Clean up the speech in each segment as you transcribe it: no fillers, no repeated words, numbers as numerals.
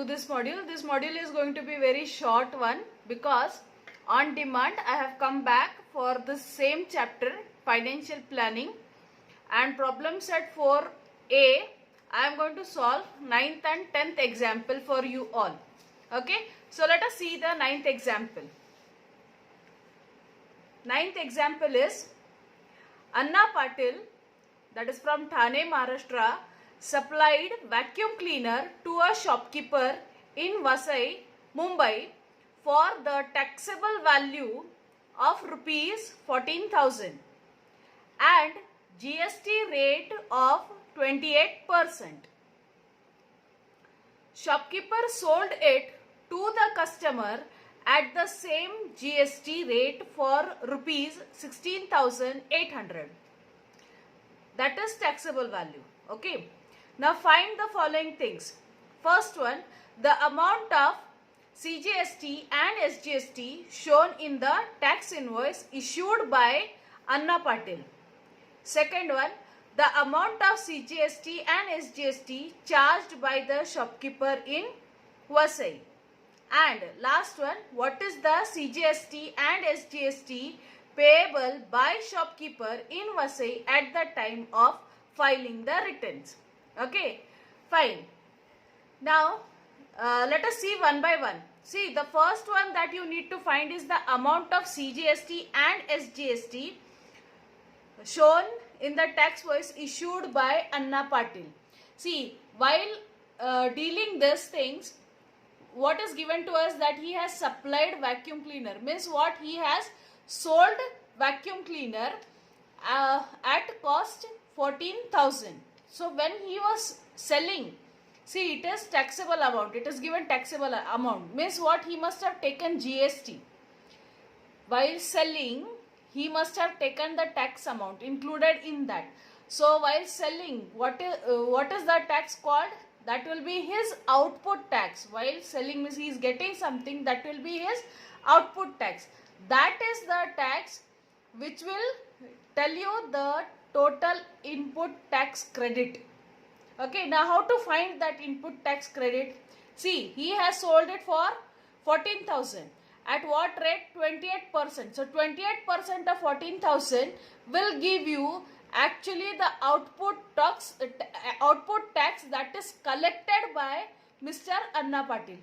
this module. This module is going to be very short one because on demand I have come back for the same chapter, financial planning, and problem set 4a. I am going to solve 9th and 10th example for you all. Okay, so let us see the 9th example. 9th example is Anna Patil, that is from Thane, Maharashtra, supplied vacuum cleaner to a shopkeeper in Vasai, Mumbai for the taxable value of rupees 14,000 and GST rate of 28%. Shopkeeper sold it to the customer at the same GST rate for rupees 16,800. That is taxable value. Okay. Now find the following things. First one, the amount of CGST and SGST shown in the tax invoice issued by Anna Patil. Second one, the amount of CGST and SGST charged by the shopkeeper in Vasai. And last one, what is the CGST and SGST payable by shopkeeper in Vasai at the time of filing the returns. Okay, fine. Now, let us see one by one. See, the first one that you need to find is the amount of CGST and SGST shown in the tax invoice issued by Anna Patil. See, while dealing these things, what is given to us that he has supplied vacuum cleaner, means what, he has sold vacuum cleaner at cost 14,000. So when he was selling, see, it is taxable amount, it is given taxable amount, means what, he must have taken GST. While selling, he must have taken the tax amount included in that. So while selling, what is the tax called? That will be his output tax. While selling means he is getting something, that will be his output tax. That is the tax which will tell you the total input tax credit. Okay, now how to find that input tax credit? See, he has sold it for 14,000. At what rate? 28%. So 28% of 14,000 will give you actually the output tax that is collected by Mr. Anna Patil.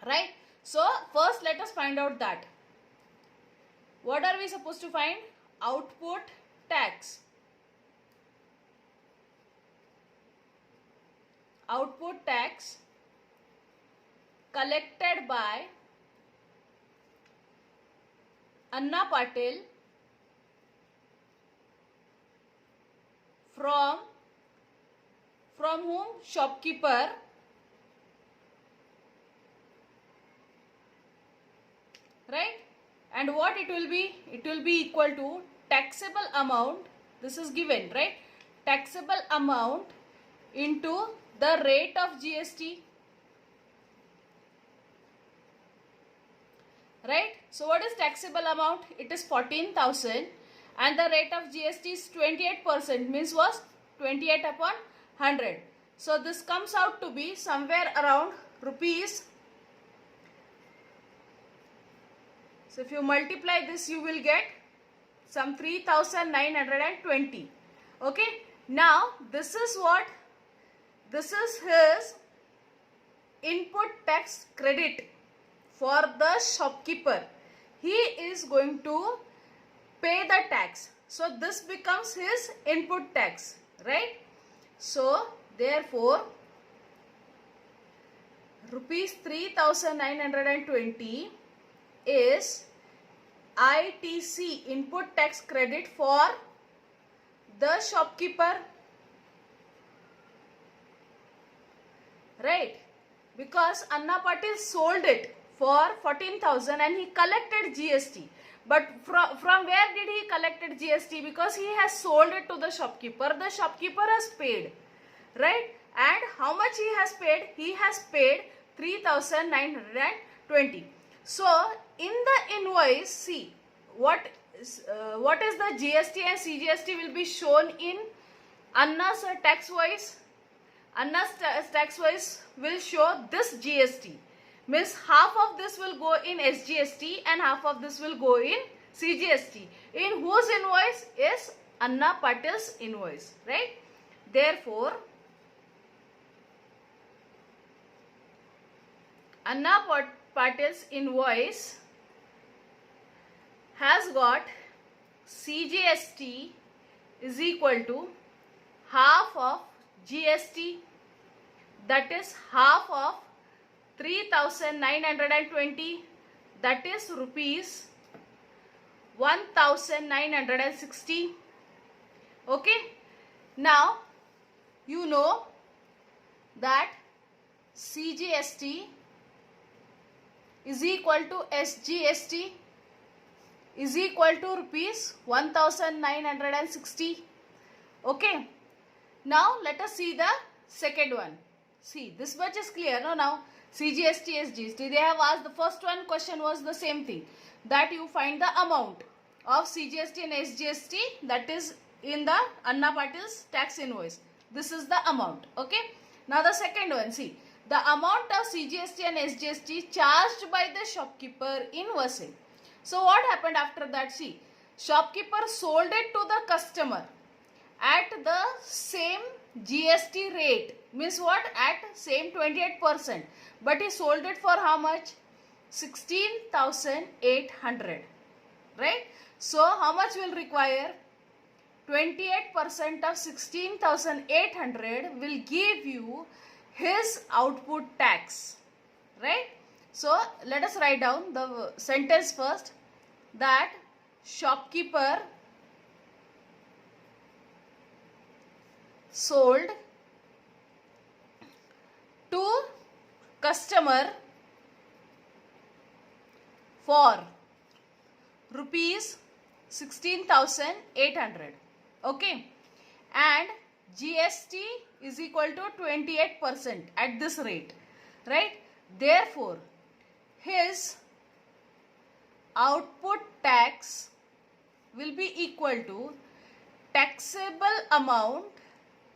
Right? So first let us find out that. What are we supposed to find? Output tax. Output tax collected by Anna Patil from whom? Shopkeeper. Right? And what it will be? It will be equal to taxable amount. This is given, right? Taxable amount into the rate of GST. Right? So what is taxable amount? It is 14,000 and the rate of GST is 28%, means was 28 upon 100. So this comes out to be somewhere around rupees. So if you multiply this, you will get some 3,920. Okay. Now this is what? This is his input tax credit for the shopkeeper. He is going to pay the tax. So this becomes his input tax, right? So therefore, rupees 3,920 is ITC, input tax credit for the shopkeeper. Right? Because Anna Patil sold it for 14,000 and he collected GST. But from where did he collected GST? Because he has sold it to the shopkeeper. The shopkeeper has paid. Right? And how much he has paid? He has paid 3,920. So in the invoice, see what is the GST and CGST will be shown in Anna's tax invoice. Anna's tax wise will show this GST. Means half of this will go in SGST and half of this will go in CGST. In whose invoice? Is Anna Patil's invoice, right? Therefore, Anna Patil's invoice has got CGST is equal to half of GST, that is half of 3,920, that is rupees 1,960. Okay, now you know that CGST is equal to SGST is equal to rupees 1,960. Okay, now let us see the second one. See, this much is clear. No, now CGST, SGST, they have asked, the first one question was the same thing, that you find the amount of CGST and SGST that is in the Anna Patil's tax invoice. This is the amount. Okay, now the second one, see, the amount of CGST and SGST charged by the shopkeeper in Vasai. So what happened after that? See, shopkeeper sold it to the customer at the same GST rate. Means what? At same 28%. But he sold it for how much? 16,800. Right? So how much will require? 28% of 16,800 will give you his output tax. Right? So let us write down the sentence first, that shopkeeper sold to customer for rupees 16,800. Okay, and GST is equal to 28% at this rate, right? Therefore, his output tax will be equal to taxable amount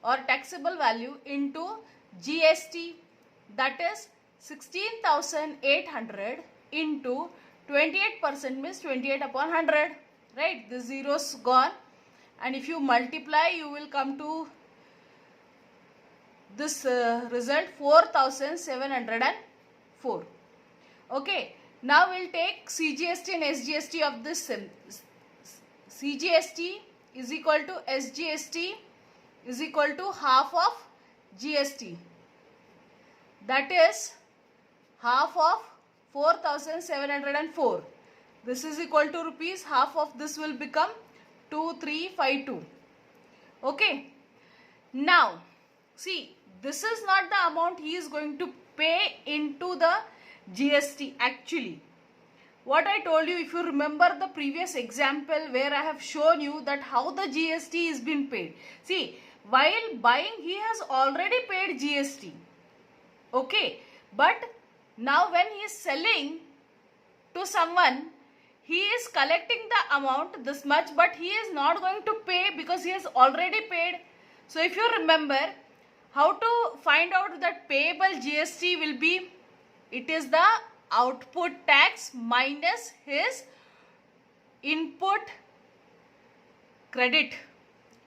or taxable value into GST, that is 16,800 into 28% means 28 upon 100, right? The zeros gone, and if you multiply you will come to this result 4,704. Okay, now we'll take CGST and SGST of this. CGST is equal to SGST is equal to half of GST, that is half of 4,704. This is equal to rupees, half of this will become 2,352. Okay, now see, this is not the amount he is going to pay into the GST. Actually, what I told you, if you remember the previous example where I have shown you that how the GST is been paid. See, while buying he has already paid GST. Okay, but now when he is selling to someone, he is collecting the amount this much, but he is not going to pay because he has already paid. So if you remember how to find out that payable GST will be, it is the output tax minus his input credit,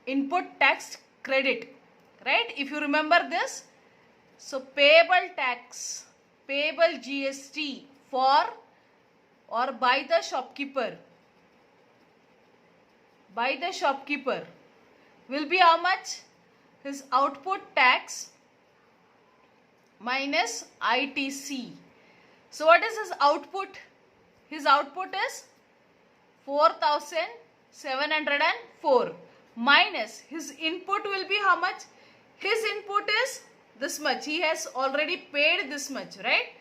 input tax credit, right? If you remember this, so payable tax, payable GST for or by the shopkeeper will be how much? His output tax minus ITC. So what is his output? His output is 4,704 minus his input will be how much? His input is this much. He has already paid this much, right?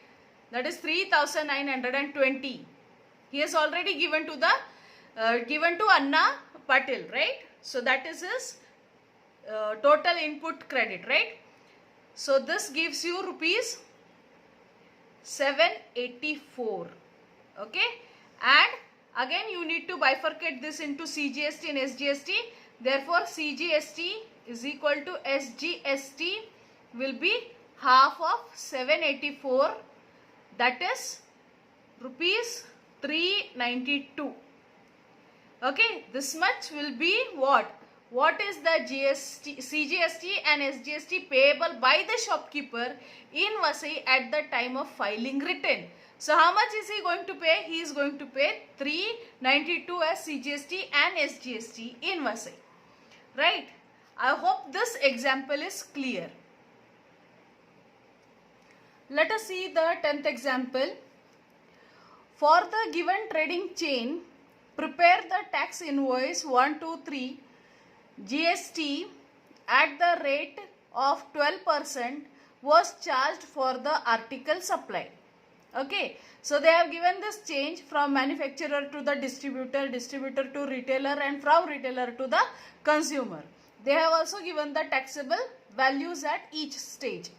That is 3,920. He has already given to the given to Anna Patil, right? So that is his total input credit, right? So this gives you rupees 784. Okay, and again you need to bifurcate this into CGST and SGST. Therefore CGST is equal to SGST will be half of 784, that is rupees 392. Okay, this much will be what? What is the GST, CGST and SGST payable by the shopkeeper in Vasai at the time of filing return? So how much is he going to pay? He is going to pay 392 as CGST and SGST in Vasai. Right? I hope this example is clear. Let us see the 10th example. For the given trading chain, prepare the tax invoice 123 GST at the rate of 12% was charged for the article supplied. Okay, so they have given this change from manufacturer to the distributor, distributor to retailer, and from retailer to the consumer. They have also given the taxable values at each stage.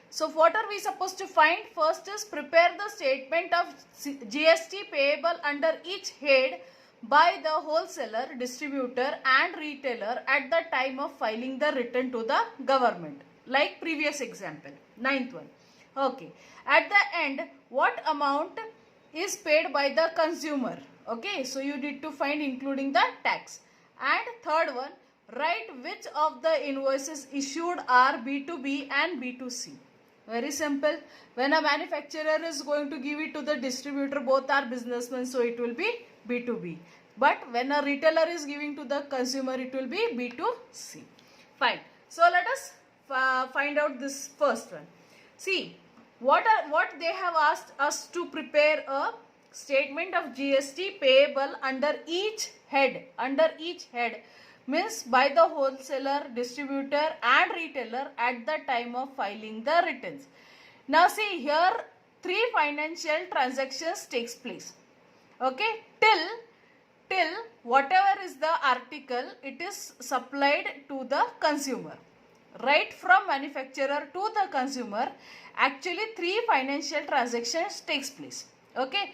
So what are we supposed to find? First is prepare the statement of GST payable under each head by the wholesaler, distributor and retailer at the time of filing the return to the government, like previous example, 9th one. Okay, at the end, what amount is paid by the consumer? Okay, so you need to find including the tax. And third one, write which of the invoices issued are B2B and B2C. Very simple. When a manufacturer is going to give it to the distributor, both are businessmen, so it will be B2B. But when a retailer is giving to the consumer, it will be B2C. Fine. So let us find out this first one. See, what they have asked us to prepare a statement of GST payable under each head. Under each head means by the wholesaler, distributor and retailer at the time of filing the returns. Now see here, 3 financial transactions takes place. Okay, till whatever is the article, it is supplied to the consumer. Right from manufacturer to the consumer, actually 3 financial transactions takes place. Okay,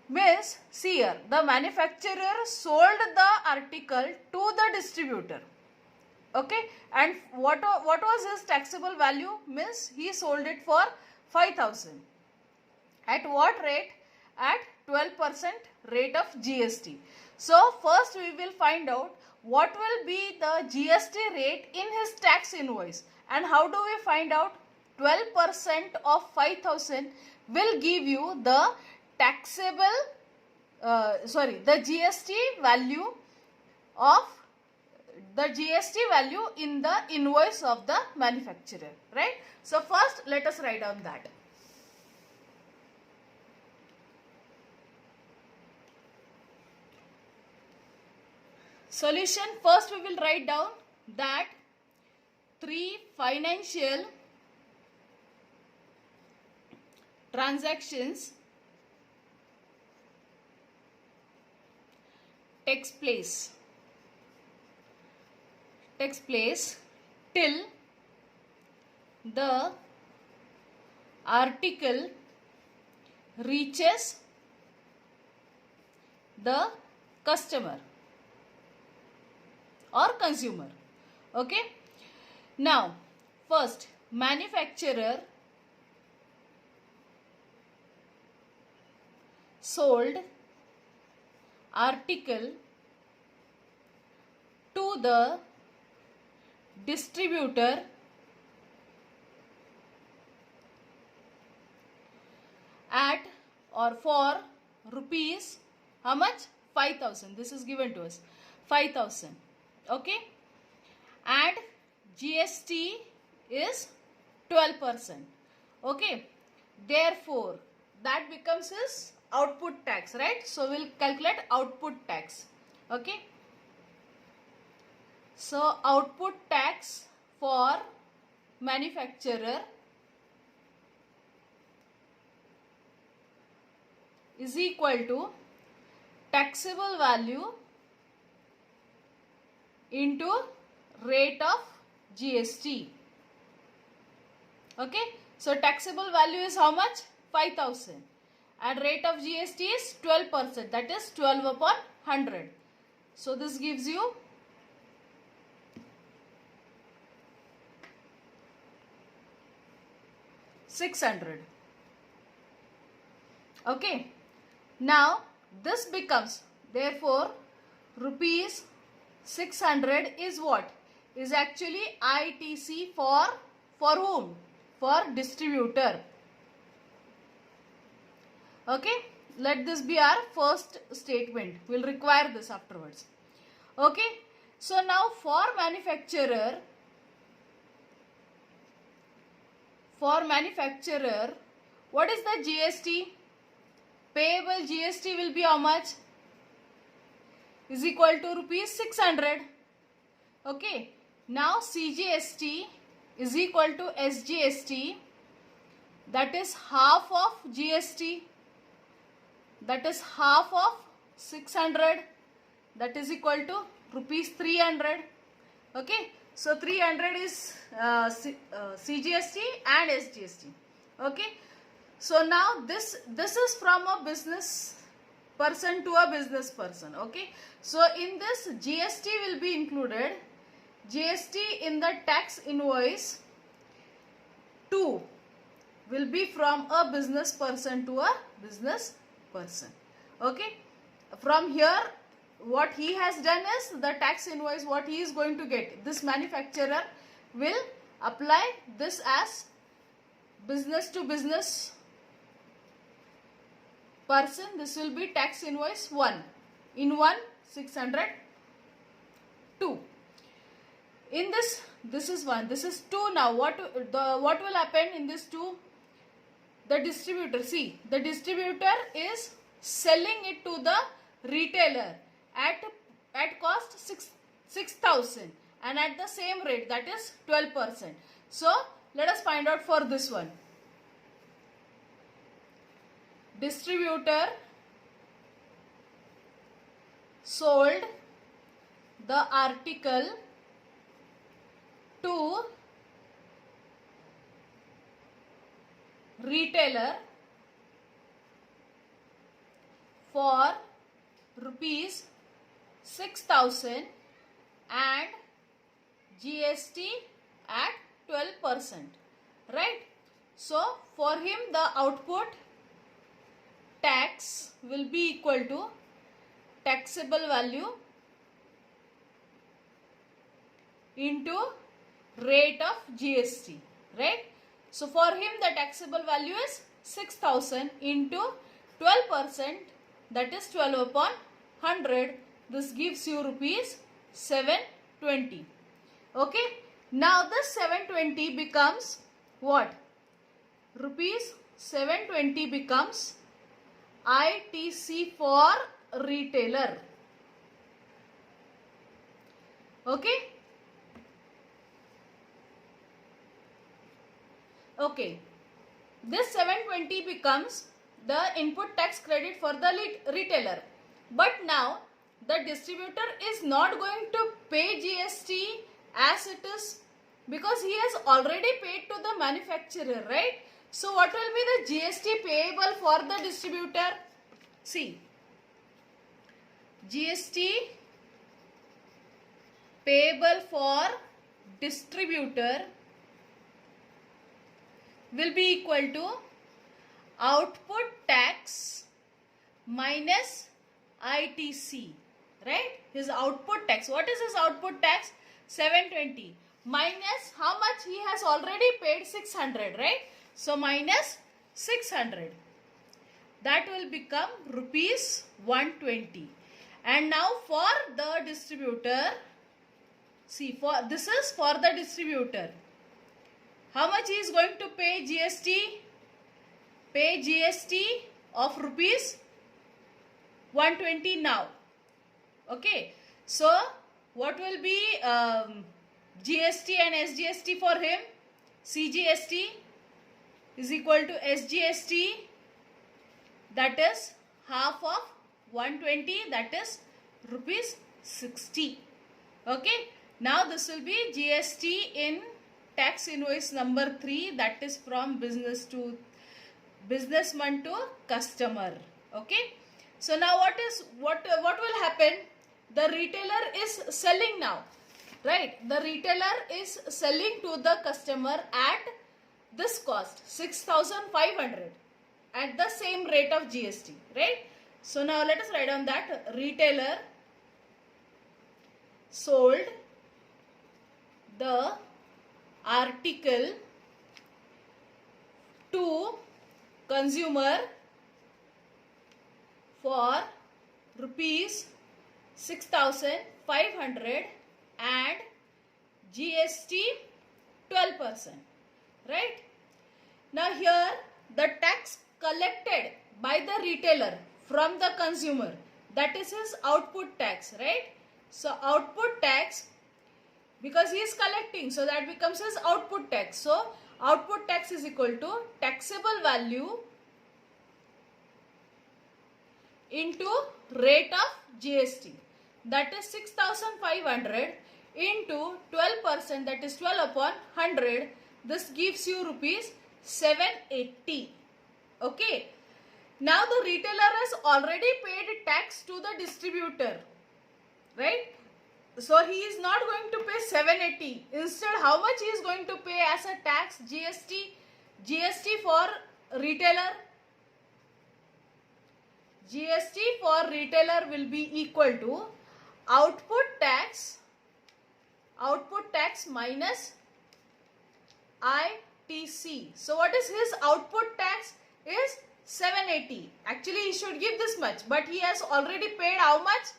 means see here, the manufacturer sold the article to the distributor. Okay, and what was his taxable value? Means he sold it for 5,000. At what rate? At 12% rate of GST. So first we will find out what will be the GST rate in his tax invoice. And how do we find out? 12% of 5,000 will give you the taxable, the GST value of the GST value in the invoice of the manufacturer, right? So first let us write down that. Solution, first we will write down that 3 financial transactions takes place till the article reaches the customer or consumer. Okay, now first manufacturer sold article to the distributor at or for rupees, how much? 5,000. This is given to us, 5,000. Okay, and GST is 12%. Okay, therefore that becomes his output tax, right? So we'll calculate output tax. Okay, so output tax for manufacturer is equal to taxable value into rate of GST. Okay, so taxable value is how much? 5,000 and rate of GST is 12%, that is 12 upon 100. So this gives you 600. Okay. Now this becomes, therefore, rupees 600 is what? Is actually ITC for whom? For distributor. Okay. Let this be our first statement. We'll require this afterwards. Okay. So now for manufacturer, what is the GST? Payable GST will be how much? Is equal to rupees 600. Okay. Now CGST is equal to SGST, that is half of GST, that is half of 600, that is equal to rupees 300. Okay. So 300 is CGST and SGST. Okay. So now this is from a business person to a business person. Okay. So in this GST will be included. GST in the tax invoice 2 will be from a business person to a business person. Okay. From here, what he has done is the tax invoice, what he is going to get, this manufacturer will apply this as business to business person. This will be tax invoice 1. In 1, 600. 2. In this is 1, this is 2. Now what will happen in this 2? The distributor, see, the distributor is selling it to the retailer at cost 6,000 and at the same rate, that is 12%. So let us find out for this one. Distributor sold the article to retailer for rupees 6,000 and GST at 12%, right? So for him the output tax will be equal to taxable value into rate of GST, right? So for him the taxable value is 6,000 into 12%, that is 12 upon 100. This gives you rupees 720. Okay. Now this 720 becomes what? Rupees 720 becomes ITC for retailer. Okay. Okay. This 720 becomes the input tax credit for the retailer. But now the distributor is not going to pay GST as it is, because he has already paid to the manufacturer, right? So what will be the GST payable for the distributor? See, GST payable for distributor will be equal to output tax minus ITC, right? His output tax. What is his output tax? 720 minus how much he has already paid? 600, right? So minus 600. That will become rupees 120. And now for the distributor, see, for this is for the distributor. How much he is going to pay GST? Pay GST of rupees 120 now. Okay. So what will be GST and SGST for him? CGST is equal to SGST, that is half of 120, that is rupees 60. Okay. Now this will be GST in tax invoice number 3, that is from businessman to customer. Okay. So now what will happen? The retailer is selling now, right? The retailer is selling to the customer at this cost 6,500 at the same rate of GST, right? So now let us write down that retailer sold the article to consumer for rupees 6,500 and GST 12%, right? Now here the tax collected by the retailer from the consumer, that is his output tax, right? So output tax, because he is collecting, so that becomes his output tax. So output tax is equal to taxable value into rate of GST, that is 6,500 into 12%, that is 12 upon 100. This gives you rupees 780. Okay. Now the retailer has already paid tax to the distributor, right? So he is not going to pay 780. Instead, how much he is going to pay as a tax? GST for retailer. GST for retailer will be equal to output tax minus ITC. So what is his output tax? Is 780. Actually he should give this much, but he has already paid how much?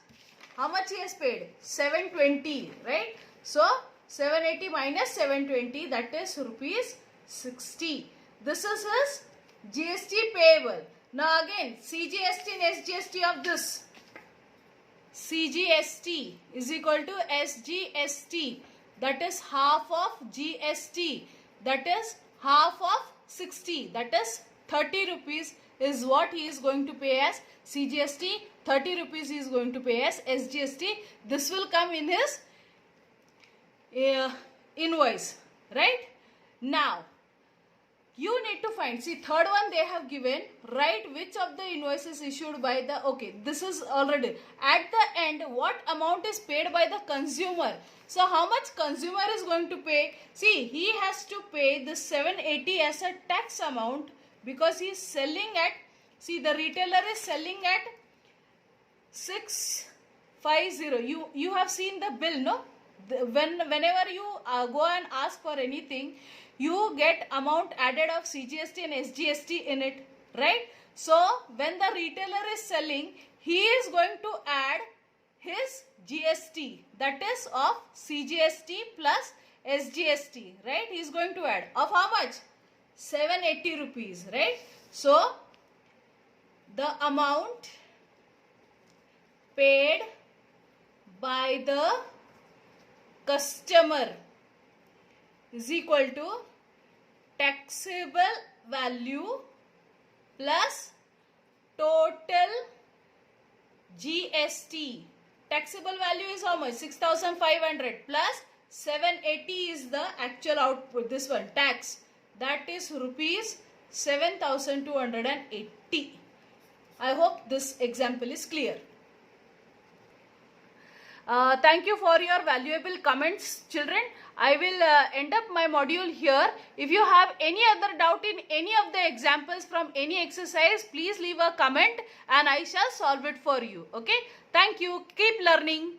How much he has paid? 720, right? So 780 minus 720, that is rupees 60. This is his GST payable. Now again, CGST and SGST of this. CGST is equal to SGST, that is half of GST, that is half of 60, that is 30 rupees is what he is going to pay as CGST, 30 rupees he is going to pay as SGST. This will come in his invoice, right? Now you need to find, see third one they have given, write which of the invoices issued by the, okay, this is already, at the end what amount is paid by the consumer. So how much consumer is going to pay? See, he has to pay the 780 as a tax amount, because he is selling at, see the retailer is selling at 650. You have seen the bill, no? Whenever you go and ask for anything, you get amount added of CGST and SGST in it, right? So when the retailer is selling, he is going to add his GST, that is of CGST plus SGST, right? He is going to add of how much? 780 rupees, right? So the amount paid by the customer is equal to taxable value plus total GST. Taxable value is how much? 6,500 plus 780 is the actual output, this one, tax. That is rupees 7,280. I hope this example is clear. Thank you for your valuable comments, children. I will end up my module here. If you have any other doubt in any of the examples from any exercise, please leave a comment and I shall solve it for you. Okay. Thank you. Keep learning.